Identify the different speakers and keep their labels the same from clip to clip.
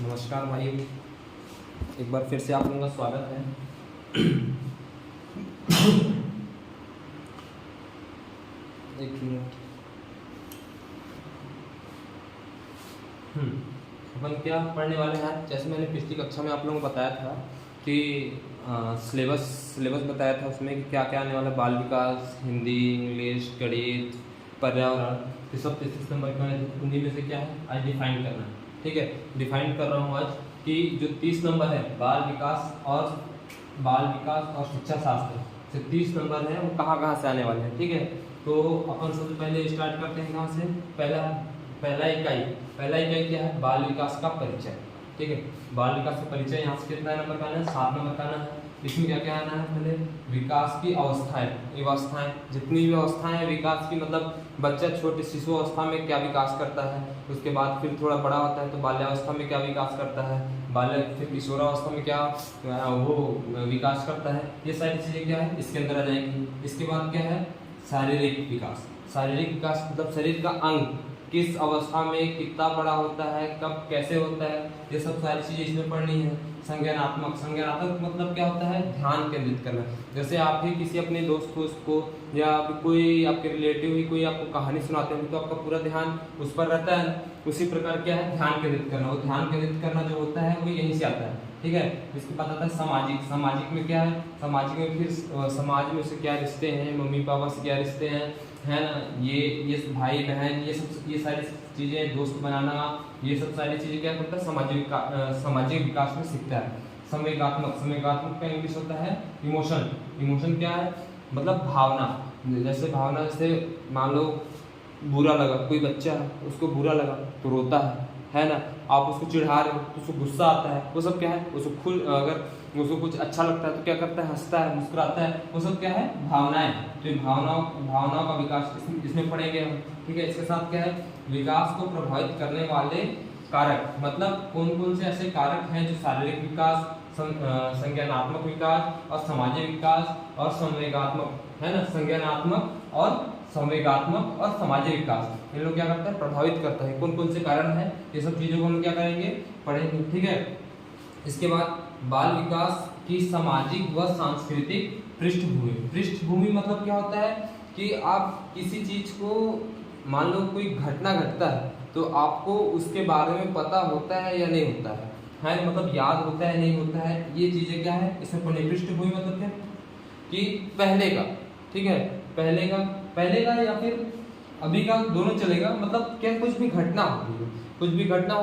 Speaker 1: नमस्कार भाइयों, एक बार फिर से आप लोगों का स्वागत है। एक मिनट। अपन क्या पढ़ने वाले हैं? जैसे मैंने पिछली कक्षा में आप लोगों को बताया था कि सिलेबस बताया था, उसमें कि क्या क्या आने वाला है। बाल विकास, हिंदी, इंग्लिश, गणित, पर्यावरण, ये सब 33 नंबर के उन्हीं में से क्या है आज डिफाइन करना है। ठीक है, डिफाइन कर रहा हूँ आज कि जो 30 नंबर है बाल विकास और शिक्षा शास्त्र से 30 नंबर है वो कहाँ कहाँ से आने वाले हैं। ठीक है, तो अपन सबसे पहले स्टार्ट करते हैं कहाँ से। पहला इकाई क्या है? बाल विकास का परिचय। ठीक है, बाल विकास का परिचय यहाँ से कितना नंबर का आना है? 7 नंबर का आना है। इसमें क्या क्या आना है? पहले विकास की अवस्थाएं, जितनी भी अवस्थाएं हैं विकास की, मतलब बच्चा छोटे शिशु अवस्था में क्या विकास करता है, उसके बाद फिर थोड़ा बड़ा होता है तो बाल्यावस्था में क्या विकास करता है, फिर किशोरावस्था में क्या वो विकास करता है। ये सारी चीज़ें क्या है इसके अंदर आ जाएंगी। इसके बाद क्या है? शारीरिक विकास मतलब शरीर का अंग किस अवस्था में कितना बड़ा होता है, कब कैसे होता है, ये सब सारी चीजें इसमें पढ़नी है। संज्ञानात्मक मतलब क्या होता है? ध्यान केंद्रित करना। जैसे आप ही किसी अपने दोस्त को उसको या कोई आपके रिलेटिव ही कोई आपको कहानी सुनाते हैं तो आपका पूरा ध्यान उस पर रहता है। उसी प्रकार क्या है? ध्यान केंद्रित करना। वो ध्यान केंद्रित करना जो होता है वो यहीं से आता है। ठीक है, इसके बाद आता है सामाजिक में क्या है? सामाजिक में फिर समाज में से क्या रिश्ते हैं, मम्मी पापा से क्या रिश्ते हैं, है ना, ये भाई बहन, ये सारी चीज़ें, दोस्त बनाना, ये सब सारी चीज़ें क्या करता है? सामाजिक विकास में सीखता है। संवेगात्मक का इंग्लिश होता है इमोशन क्या है? मतलब भावना। जैसे मान लो बुरा लगा, कोई बच्चा उसको बुरा लगा तो रोता है ना। आप उसको चिढ़ा रहे हो तो उसको गुस्सा आता है, वो सब क्या है? अगर उसको कुछ अच्छा लगता है तो क्या करता है? हंसता है, मुस्कुराता है, वो सब क्या है? भावनाएं। तो भावनाओं का विकास इसमें पढ़ेंगे हम। ठीक है, इसके साथ क्या है? विकास को प्रभावित करने वाले कारक, मतलब कौन कौन से ऐसे कारक हैं जो शारीरिक विकास, संज्ञानात्मक विकास और सामाजिक विकास और संवेगात्मक, है ना, संज्ञानात्मक और सामाजिक विकास, इन लोग क्या करता है? प्रभावित करता है। कौन कौन से कारण हैं, ये सब चीजों को हम क्या करेंगे? पढ़ेंगे। ठीक है, इसके बाद बाल विकास की सामाजिक व सांस्कृतिक पृष्ठभूमि मतलब क्या होता है कि आप किसी चीज को, मान लो कोई घटना घटता है तो आपको उसके बारे में पता होता है या नहीं होता है, मतलब याद होता है नहीं होता है, ये चीजें क्या है इसमें पढ़ने। पृष्ठभूमि मतलब क्या कि पहले का, ठीक है, पहले का या फिर अभी का, दोनों चलेगा। मतलब क्या कुछ भी घटना हो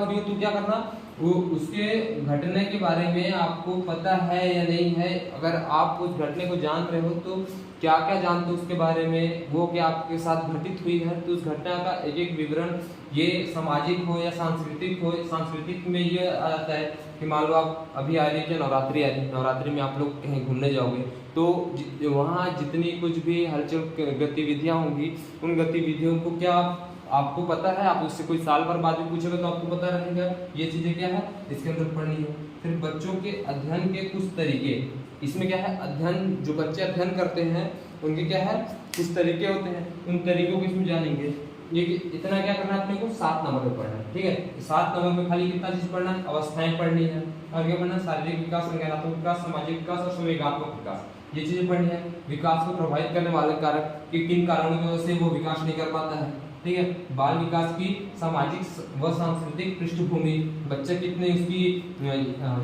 Speaker 1: रही है तो क्या करना, वो उसके घटने के बारे में आपको पता है या नहीं है। अगर आप उस घटने को जान रहे हो तो क्या क्या जानते हो उसके बारे में, वो क्या आपके साथ घटित हुई है, तो उस घटना का एक एक विवरण, ये सामाजिक हो या सांस्कृतिक में ये आ जाता है कि मान लो आप अभी आ रही है, नवरात्रि आ रही है, नवरात्रि में आप लोग कहीं घूमने जाओगे तो वहाँ जितनी कुछ भी हलचल गतिविधियाँ होंगी, उन गतिविधियों को क्या आपको पता है। आप उससे कोई साल भर बाद भी पूछोगे तो आपको पता रहेगा। ये चीजें क्या है इसके अंदर पढ़नी है। फिर बच्चों के अध्ययन के कुछ तरीके, इसमें क्या है? अध्ययन, जो बच्चे अध्ययन करते हैं उनके क्या है कुछ तरीके होते हैं, उन तरीकों को इसमें जानेंगे। ये इतना क्या करना है अपने को? 7 नंबर में पढ़ना है। ठीक है, 7 नंबर में खाली कितना चीज पढ़ना है? अवस्थाएं पढ़नी है, और क्या पढ़ना है? शारीरिक विकास, संज्ञानात्मक विकास, सामाजिक विकास और संवेगात्मक विकास, ये चीजें पढ़नी है। विकास को प्रभावित करने वाले कारक कि किन कारणों की वजह से वो विकास नहीं कर पाता है। ठीक है, बाल विकास की सामाजिक व सांस्कृतिक पृष्ठभूमि, बच्चे कितने, उसकी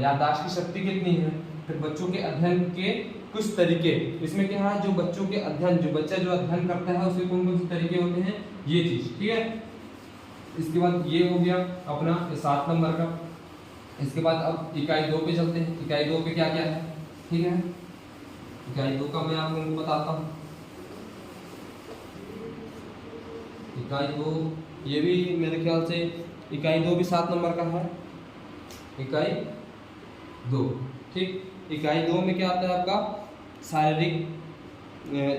Speaker 1: याददाश्त की शक्ति कितनी है। फिर बच्चों के अध्ययन के कुछ तरीके, इसमें क्या है? जो बच्चों के अध्ययन, जो बच्चा जो अध्ययन करता है उसके कौन कौन से तरीके होते हैं, ये चीज। ठीक है, इसके बाद ये हो गया अपना 7 नंबर का। इसके बाद अब इकाई 2 पे चलते हैं। इकाई 2 पे क्या क्या है? ठीक है, इकाई 2 का मैं आप लोगों को बताता हूँ। इकाई 2, ये भी मेरे ख्याल से इकाई 2 भी 7 नंबर का है। इकाई 2, ठीक। इकाई 2 में क्या आता है आपका? शारीरिक।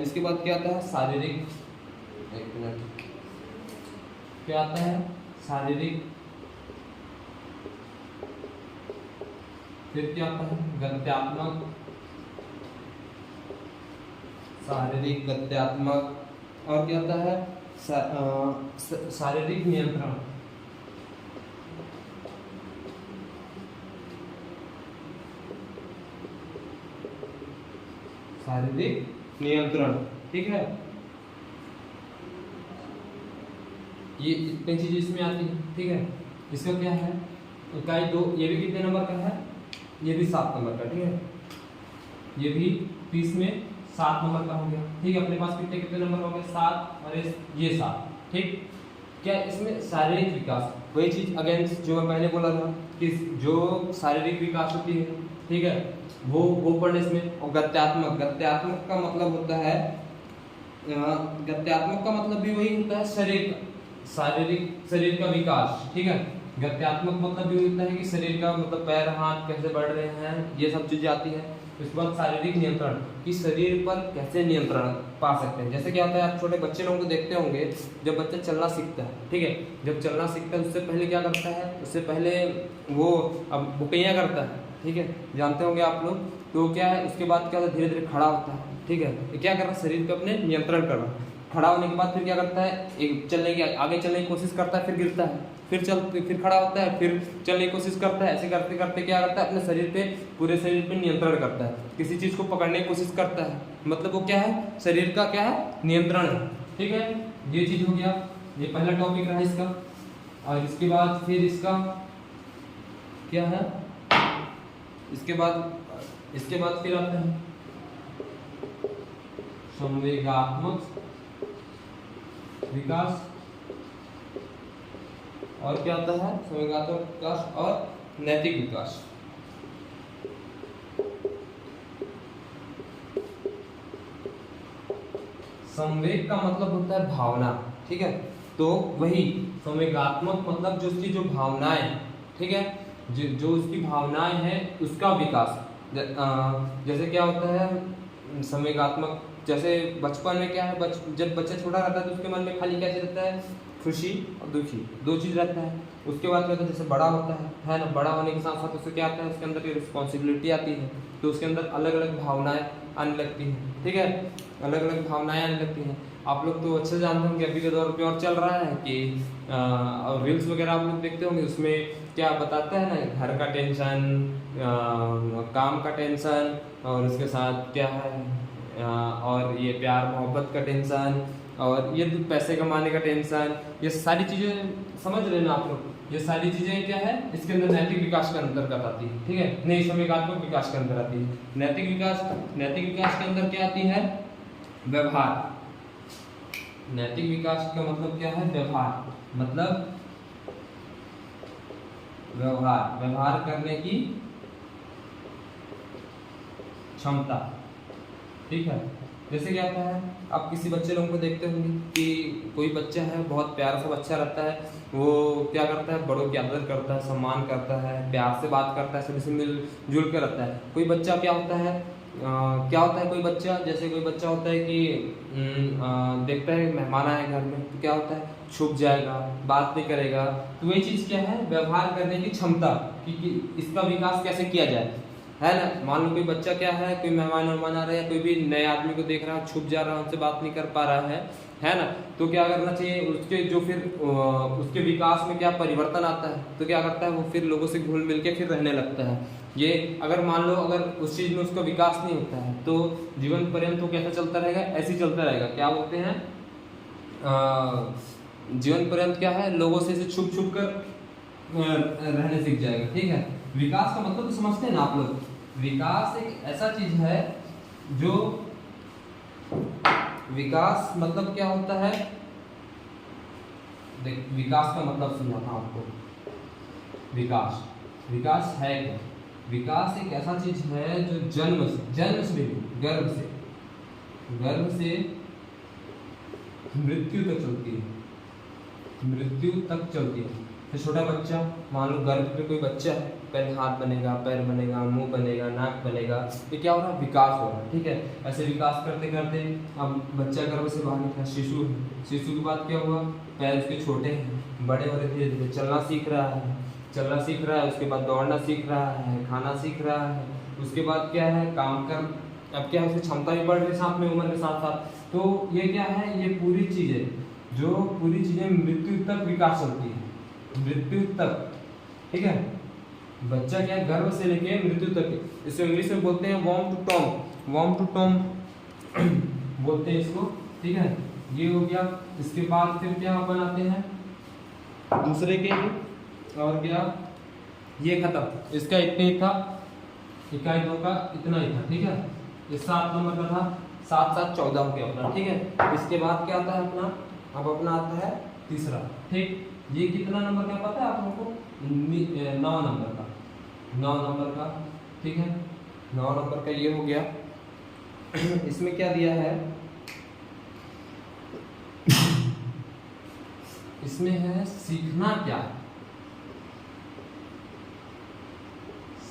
Speaker 1: इसके बाद क्या आता है? शारीरिक, एक मिनट, क्या आता है? शारीरिक। फिर क्या आता है? गत्यात्मक, शारीरिक, गत्यात्मक, और क्या आता है? शारीरिक नियंत्रण। शारीरिक नियंत्रण, ठीक है। ये इतनी चीजें इसमें आती है, ठीक है। इसका क्या है, इकाई 2, ये भी कितने नंबर का है, ये भी 7 नंबर का, ठीक है। ये भी 30 में 7 नंबर का हो गया, ठीक है। अपने पास कितने कितने नंबर हो गए, 7 और ये 7, ठीक। क्या इसमें शारीरिक विकास, वही चीज अगेंस्ट जो मैं पहले बोला था कि जो शारीरिक विकास होती है, ठीक है, वो पढ़ने इसमें। और गत्यात्मक, गत्यात्मक का मतलब होता है, गत्यात्मक का मतलब भी वही होता है शरीर, शारीरिक शरीर का विकास, ठीक है। गत्यात्मक मतलब भी होता है कि शरीर का मतलब पैर हाथ कैसे बढ़ रहे हैं, ये सब चीजें आती है। उसके बाद शारीरिक नियंत्रण, कि शरीर पर कैसे नियंत्रण पा सकते हैं। जैसे क्या होता है, आप छोटे बच्चे लोगों को देखते होंगे, जब बच्चा चलना सीखता है, ठीक है, जब चलना सीखता है उससे पहले क्या करता है, उससे पहले वो अब बुकैया करता है, ठीक है, जानते होंगे आप लोग। तो क्या है, उसके बाद क्या होता है, धीरे धीरे खड़ा होता है, ठीक है। ये क्या कर रहा है, शरीर पे अपने नियंत्रण कर रहा है। खड़ा होने के बाद फिर क्या करता है, एक चलने की आगे चलने की कोशिश करता है, फिर गिरता है, फिर खड़ा होता है, फिर चलने की कोशिश करता है। ऐसे करते करते क्या करता है, अपने शरीर पे, पूरे शरीर पे नियंत्रण करता है। किसी चीज को पकड़ने की कोशिश करता है, मतलब वो क्या है, शरीर का क्या है, नियंत्रण है, ठीक है। ये चीज हो गया, ये पहला टॉपिक रहा इसका। और इसके बाद फिर इसका क्या है, इसके बाद फिर आता है संवेगात्मक विकास। और क्या आता है, संवेगात्मक विकास और नैतिक विकास। संवेग का मतलब होता है भावना, ठीक है। तो वही संवेगात्मक मतलब जो उसकी जो भावनाएं, ठीक है, जो उसकी भावनाएं हैं उसका विकास। जैसे क्या होता है संवेगात्मक, जैसे बचपन में क्या है, जब बच्चा छोटा रहता है तो उसके मन में खाली क्या रहता है, खुशी और दुखी, दो चीज रहता है। उसके बाद क्या होता है, जैसे बड़ा होता है ना, बड़ा होने के साथ साथ उससे क्या आता है, उसके अंदर रिस्पॉन्सिबिलिटी आती है, तो उसके अंदर अलग अलग भावनाएं आने लगती हैं, ठीक है, अलग अलग भावनाएं आने लगती हैं। आप लोग तो अच्छे से जानते होंगे, अभी के दौर पे और चल रहा है कि रील्स वगैरह आप लोग देखते होंगे, उसमें क्या बताता है ना, घर का टेंशन, काम का टेंशन, और उसके साथ क्या है, और ये प्यार मोहब्बत का टेंशन, और ये पैसे कमाने का टेंशन, ये सारी चीजें समझ रहे ना आप लोग। ये सारी चीजें क्या है, इसके अंदर नैतिक विकास के अंतर्गत आती है, ठीक है, नहीं संवेगात्मक विकास के अंदर आती है। नैतिक विकास के अंदर क्या आती है, व्यवहार। नैतिक विकास का मतलब क्या है, व्यवहार, मतलब व्यवहार करने की क्षमता, ठीक है। जैसे क्या होता है, आप किसी बच्चे लोगों को देखते होंगे कि कोई बच्चा है, बहुत प्यारा सा बच्चा रहता है, वो क्या करता है, बड़ों की आदर करता है, सम्मान करता है, प्यार से बात करता है, सभी से मिलजुल कर रहता है। कोई बच्चा क्या होता है, कोई बच्चा, जैसे कोई बच्चा होता है कि देखता है मेहमान आए घर में, तो क्या होता है, छुप जाएगा, बात नहीं करेगा। तो वही चीज़ क्या है, व्यवहार करने की क्षमता, कि इसका विकास कैसे किया जाए, है ना। मान लो कोई बच्चा क्या है, कोई मेहमान आ रहे हैं, कोई भी नए आदमी को देख रहा है, छुप जा रहा है, उनसे बात नहीं कर पा रहा है ना। तो क्या करना चाहिए, उसके जो फिर उसके विकास में क्या परिवर्तन आता है, तो क्या करता है, वो फिर लोगों से घुल मिल के फिर रहने लगता है। ये अगर मान लो, अगर उस चीज में उसका विकास नहीं होता है, तो जीवन पर्यंत वो कैसा चलता रहेगा, ऐसे ही चलता रहेगा। क्या बोलते हैं, जीवन पर्यंत क्या है, लोगों से छुप छुप कर रहने सीख जाएगा, ठीक है। विकास का मतलब तो समझते हैं ना आप लोग। विकास एक ऐसा चीज है जो, विकास मतलब क्या होता है, देख विकास का मतलब समझाता हूं आपको। विकास है क्या, विकास एक ऐसा चीज है जो जन्म से गर्भ से मृत्यु तक चलती है। तो छोटा बच्चा, मान लो गर्भ पे कोई बच्चा है, पहले हाथ बनेगा, पैर बनेगा, मुंह बनेगा, नाक बनेगा, ये क्या हो रहा है, विकास हो रहा है, ठीक है। ऐसे विकास करते करते अब बच्चा गर्भ से बाहर निकला, शिशु के बाद क्या हुआ, पैर उसके छोटे हैं, बड़े हो रहे, धीरे धीरे चलना सीख रहा है, उसके बाद दौड़ना सीख रहा है, खाना सीख रहा है, उसके बाद क्या है, काम कर, अब क्या है, उसकी क्षमता भी बढ़ रही है साथ में, उम्र के साथ साथ। तो ये क्या है, ये पूरी चीजें मृत्यु तक विकास चलती है, मृत्यु तक, ठीक है। बच्चा क्या है, गर्भ से लेके मृत्यु तक, इसको इंग्लिश में बोलते हैं warm to tom, warm to tom बोलते हैं इसको, ठीक है। ये हो गया। इसके बाद फिर क्या बनाते हैं दूसरे के लिए, और क्या, ये खत्म, इसका इतने ही था, इकाई 2 का इतना ही था, ठीक है। ये 7 नंबर का था, 7 7 14 हो गया अपना, ठीक है। इसके बाद क्या आता है अपना, अब अपना आता है तीसरा, ठीक। ये कितना नंबर का पता है आप लोगों को, 9 नंबर का, 9 नंबर का, ठीक है। 9 नंबर का ये हो गया। इसमें क्या दिया है, इसमें है सीखना क्या है,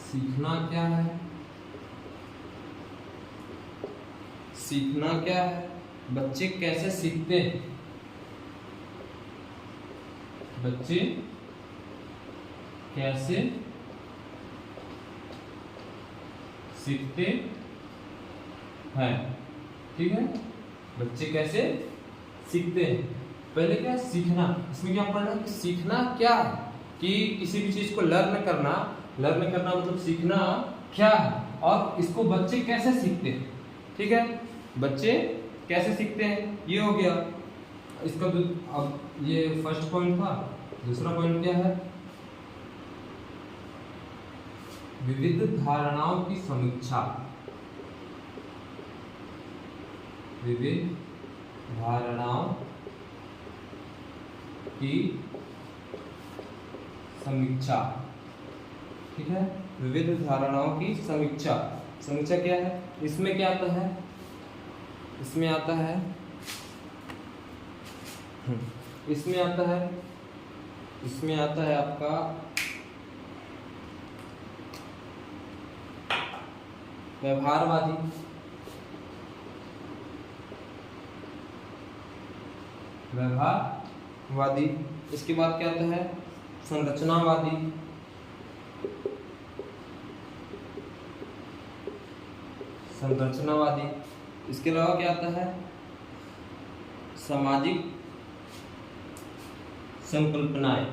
Speaker 1: सीखना क्या है, सीखना क्या है, बच्चे कैसे सीखते हैं, बच्चे कैसे सीखते हैं, ठीक है। बच्चे कैसे सीखते हैं, पहले क्या है सीखना, इसमें क्या पढ़ना है कि सीखना क्या है, कि किसी भी चीज को लर्न करना, लर्न करना मतलब सीखना क्या है, और इसको बच्चे कैसे सीखते हैं, ठीक है। बच्चे कैसे सीखते हैं, ये हो गया इसका। अब ये फर्स्ट पॉइंट था। दूसरा पॉइंट क्या है, विविध धारणाओं की समीक्षा, विविध धारणाओं की समीक्षा, ठीक है। विविध धारणाओं की समीक्षा, समीक्षा क्या है, इसमें क्या आता है, इसमें आता है, इसमें आता है, इसमें आता है आपका व्यवहारवादी, व्यवहारवादी। इसके बाद क्या आता है संरचनावादी, संरचनावादी। इसके अलावा क्या आता है सामाजिक संकल्पनाएं,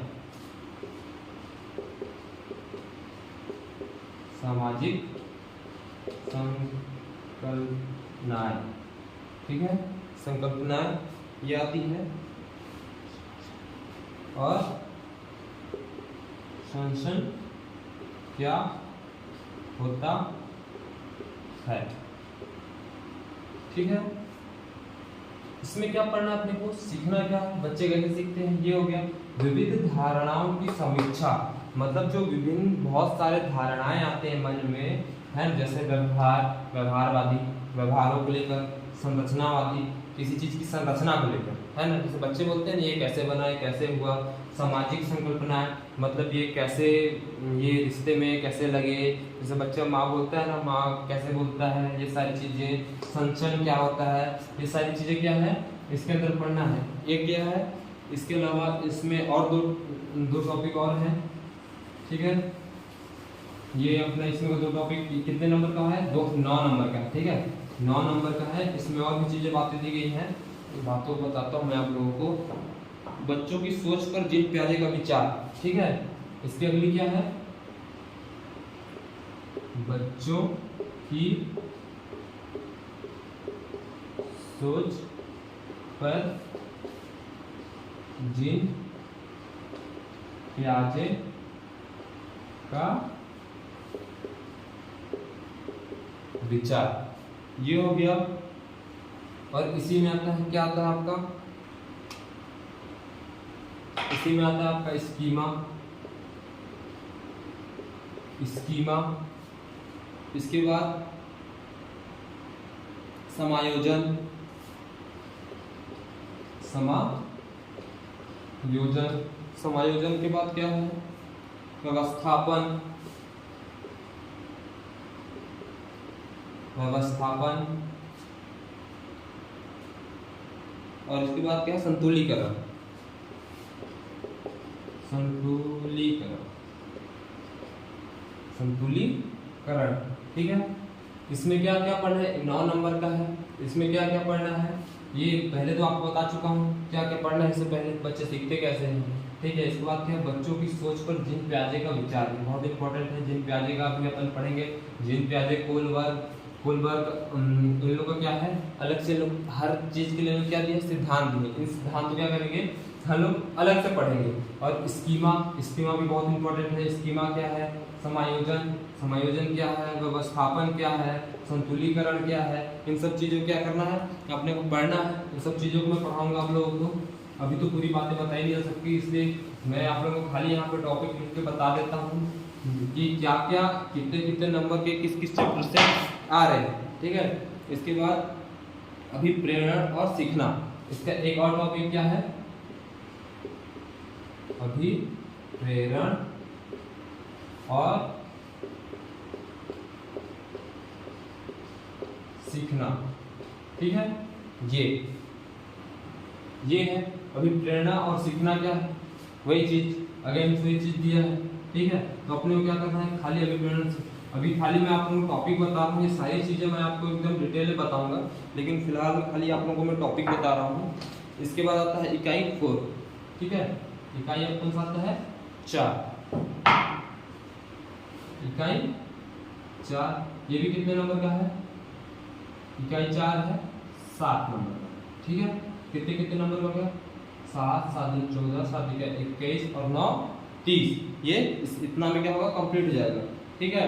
Speaker 1: सामाजिक संकल्पनाएं, ठीक है। संकल्पनाएं ये आती है, और संशन क्या होता है, ठीक है। इसमें क्या पढ़ना है अपने को, सीखना क्या है, बच्चे कैसे सीखते हैं, ये हो गया। विविध धारणाओं की समीक्षा, मतलब जो विभिन्न बहुत सारे धारणाएं आते हैं मन में, है, जैसे व्यवहार, व्यवहारवादी, व्यवहारों को लेकर, संरचनावादी, किसी चीज की संरचना को लेकर, है ना। जैसे बच्चे बोलते हैं ये कैसे बना, ये कैसे हुआ। सामाजिक संकल्पनाएं, मतलब ये कैसे, ये रिश्ते में कैसे लगे, जैसे बच्चा माँ बोलता है ना, माँ कैसे बोलता है, ये सारी चीजें। संचन क्या होता है, ये सारी चीजें क्या है इसके अंदर पढ़ना है। एक क्या है, इसके अलावा इसमें और दो टॉपिक और हैं, ठीक है। ये अपना इसमें 2 टॉपिक कितने नंबर का है, 9 नंबर का, ठीक है। 9 नंबर का है। इसमें और भी चीजें बातें दी गई हैं, बातों को बताता हूँ मैं आप लोगों को। बच्चों की सोच पर जिन प्यारे का विचार, ठीक है। इसकी अगली क्या है, बच्चों की सोच पर जिन प्याजे का विचार, ये हो गया। और इसी में आता है, क्या आता है आपका, इसी में आता है आपका स्कीमा, स्कीमा। इसके बाद समायोजन, समायोजन। समायोजन के बाद क्या है व्यवस्थापन, व्यवस्थापन। और इसके बाद क्या है संतुलीकरण, संतुलीकरण, संतुलीकरण, ठीक है। इसमें क्या क्या पढ़ना है, 9 नंबर का है। इसमें क्या क्या पढ़ना है, ये पहले तो आपको बता चुका हूँ क्या क्या पढ़ना है। इससे पहले बच्चे सीखते कैसे हैं, ठीक है। इसके बाद क्या है, बच्चों की सोच पर जीन पियाजे का विचार, बहुत इंपॉर्टेंट है। जीन पियाजे का भी अपन पढ़ेंगे। जीन पियाजे, कोलबर्ग इन लोगों का क्या है, अलग से लोग हर चीज़ के लिए क्या दिए, सिद्धांत दिए। इन सिद्धांत को क्या करेंगे, हम लोग अलग से पढ़ेंगे। और स्कीमा भी बहुत इंपॉर्टेंट है। स्कीमा क्या है, समायोजन क्या है, व्यवस्थापन क्या है, संतुलीकरण क्या है, इन सब चीज़ों को क्या करना है, अपने को पढ़ना है। इन सब चीज़ों को मैं पढ़ाऊंगा आप लोगों को। अभी तो पूरी बातें बताई नहीं जा सकती, इसलिए मैं आप लोगों को खाली यहाँ पे टॉपिक लिख के बता देता हूँ कि क्या क्या कितने कितने नंबर के किस किस चैप्टर से आ रहे हैं। ठीक है। इसके बाद अभिप्रेरण और सीखना, इसका एक और टॉपिक क्या है, अभिप्रेरण और सीखना। ठीक है, ये है अभिप्रेरणा और सीखना। क्या है, वही चीज, अगेन वही चीज दिया है। ठीक है, तो अपने को क्या करना है, खाली अभिप्रेरण से। अभी खाली मैं आप लोगों को टॉपिक बता रहा हूँ, ये सारी चीजें मैं आपको एकदम डिटेल में बताऊंगा, लेकिन फिलहाल खाली आप लोगों को मैं टॉपिक बता रहा हूँ। इसके बाद आता है इकाई 4। ठीक है, इकाई अपन से आता है 4। इकाई 4, ये भी कितने नंबर का है, इकाई 4 है 7 नंबर का। ठीक है, कितने कितने नंबर हो गया, 7, 7 14, 7 21 और 9 30। ये इतना में क्या होगा, कंप्लीट हो जाएगा। ठीक है,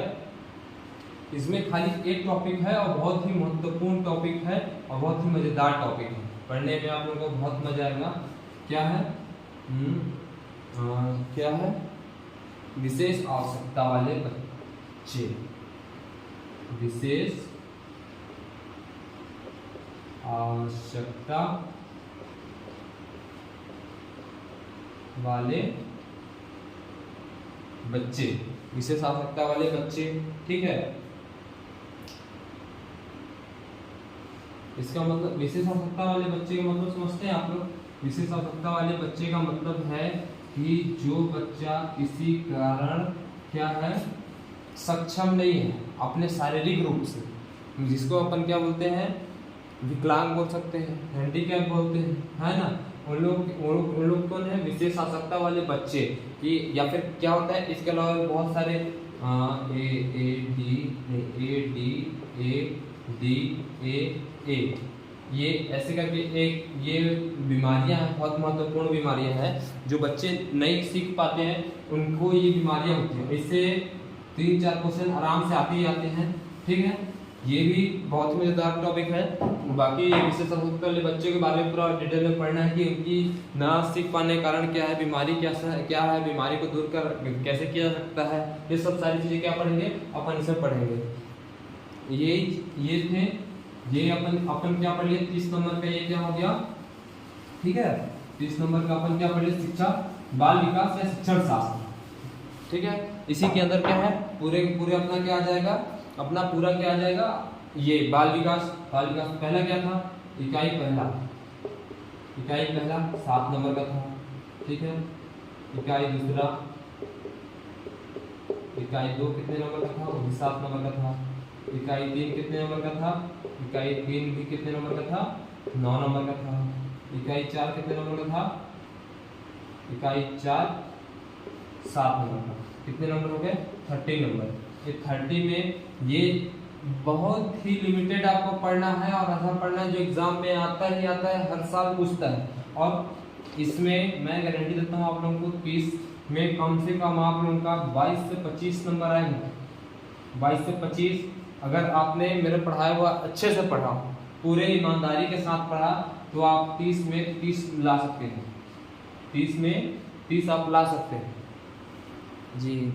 Speaker 1: इसमें खाली एक टॉपिक है और बहुत ही महत्वपूर्ण टॉपिक है और बहुत ही मजेदार टॉपिक है, पढ़ने में आप लोगों को बहुत मजा आएगा। क्या है, क्या है, विशेष आवश्यकता वाले बच्चे। विशेष आवश्यकता वाले बच्चे, विशेष आवश्यकता वाले बच्चे। ठीक है, इसका मतलब विशेष आवश्यकता वाले बच्चे का मतलब समझते हैं आप लोग। विशेष आवश्यकता वाले बच्चे का मतलब है कि जो बच्चा किसी कारण क्या है, सक्षम नहीं है अपने शारीरिक रूप से, जिसको अपन क्या बोलते हैं, विकलांग बोल सकते हैं, हैंडीकैप बोलते हैं, है ना। उन लोग कौन है, विशेष आवश्यकता वाले बच्चे। कि या फिर क्या होता है, इसके अलावा बहुत सारे ए ये ऐसे करके एक ये बीमारियां हैं, बहुत महत्वपूर्ण बीमारियां हैं, जो बच्चे नहीं सीख पाते हैं, उनको ये बीमारियां होती हैं। इससे 3-4 क्वेश्चन आराम से आते ही आते हैं। ठीक है, ये भी बहुत मजेदार टॉपिक है। बाकी विशेष आवश्यकता वाले बच्चों के बारे में पूरा डिटेल में पढ़ना है कि उनकी ना सीख पाने के कारण क्या है, बीमारी क्या है, बीमारी को दूर कर कैसे किया जा सकता है, ये सब सारी चीजें क्या पढ़ेंगे, अपन इसे पढ़ेंगे। ये थे, ये अपन क्या पढ़ लिया, 30 नंबर का ये क्या हो गया। ठीक है, 30 नंबर का अपन क्या पढ़ लिया, शिक्षा, बाल विकास या शिक्षण शास्त्र। ठीक है, इसी के अंदर क्या है, पूरे अपना क्या आ जाएगा, अपना पूरा क्या आ जाएगा, ये बाल विकास पहला क्या था, इकाई पहला 7 नंबर का था। ठीक है, इकाई दूसरा, इकाई 2 कितने नंबर का था, वो भी 7 नंबर का था। इकाई 3 कितने नंबर का था, इकाई 3 भी कितने नंबर का था, 9 नंबर का था। इकाई 4 कितने नंबर का था, इकाई 4 7 नंबर का। कितने नंबर हो गए, 30 नंबर। ये 30 में ये बहुत ही लिमिटेड आपको पढ़ना है और ऐसा पढ़ना है जो एग्जाम में आता ही आता है, हर साल पूछता है। और इसमें मैं गारंटी देता हूँ आप लोगों को, 30 में कम से कम आप लोगों का 22 से 25 नंबर आएंगे। 22 से 25 अगर आपने मेरे पढ़ाया हुआ अच्छे से पढ़ा, पूरे ईमानदारी के साथ पढ़ा, तो आप 30 में 30 ला सकते हैं। 30 में 30 आप ला सकते हैं जी।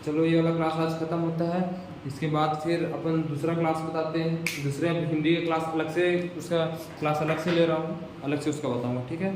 Speaker 1: चलो, ये वाला क्लास आज खत्म होता है। इसके बाद फिर अपन दूसरा क्लास बताते हैं। दूसरे हिंदी का क्लास अलग से, उसका क्लास अलग से ले रहा हूँ, अलग से उसका बताऊँगा। ठीक है।